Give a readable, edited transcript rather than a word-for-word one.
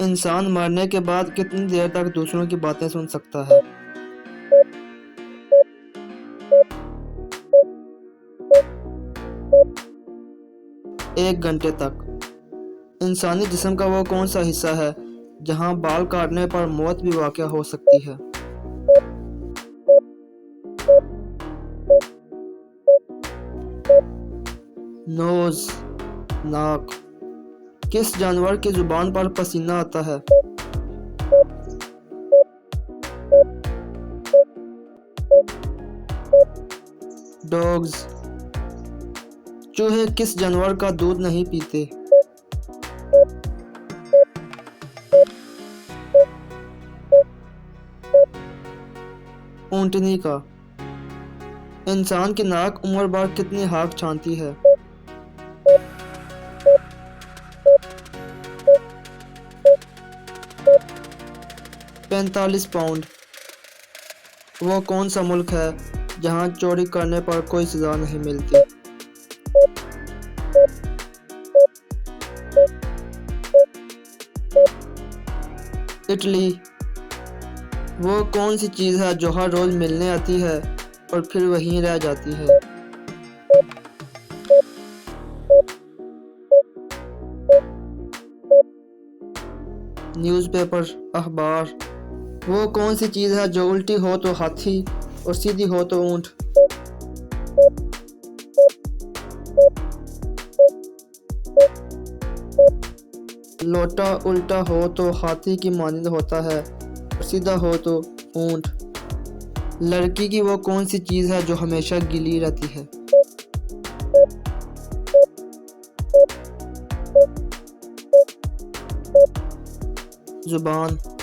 इंसान मरने के बाद कितनी देर तक दूसरों की बातें सुन सकता है? 1 घंटे तक। इंसानी जिस्म का वो कौन सा हिस्सा है जहां बाल काटने पर मौत भी वाक़या हो सकती है? नोज़, नाक। किस जानवर की जुबान पर पसीना आता है? डॉग्स। चूहे किस जानवर का दूध नहीं पीते? ऊँटनी का। इंसान की नाक उम्र भर कितनी हाँक छानती है? 45 पाउंड। वो कौन सा मुल्क है जहां चोरी करने पर कोई सज़ा नहीं मिलती? इटली। वो कौन सी चीज़ है जो हर रोज़ मिलने आती है और फिर वहीं रह जाती है? न्यूज़पेपर, अखबार। वो कौन सी चीज़ है जो उल्टी हो तो हाथी और सीधी हो तो ऊँट? लोटा उल्टा हो तो हाथी की मानंद होता है और सीधा हो तो ऊँट। लड़की की वो कौन सी चीज़ है जो हमेशा गीली रहती है? ज़ुबान।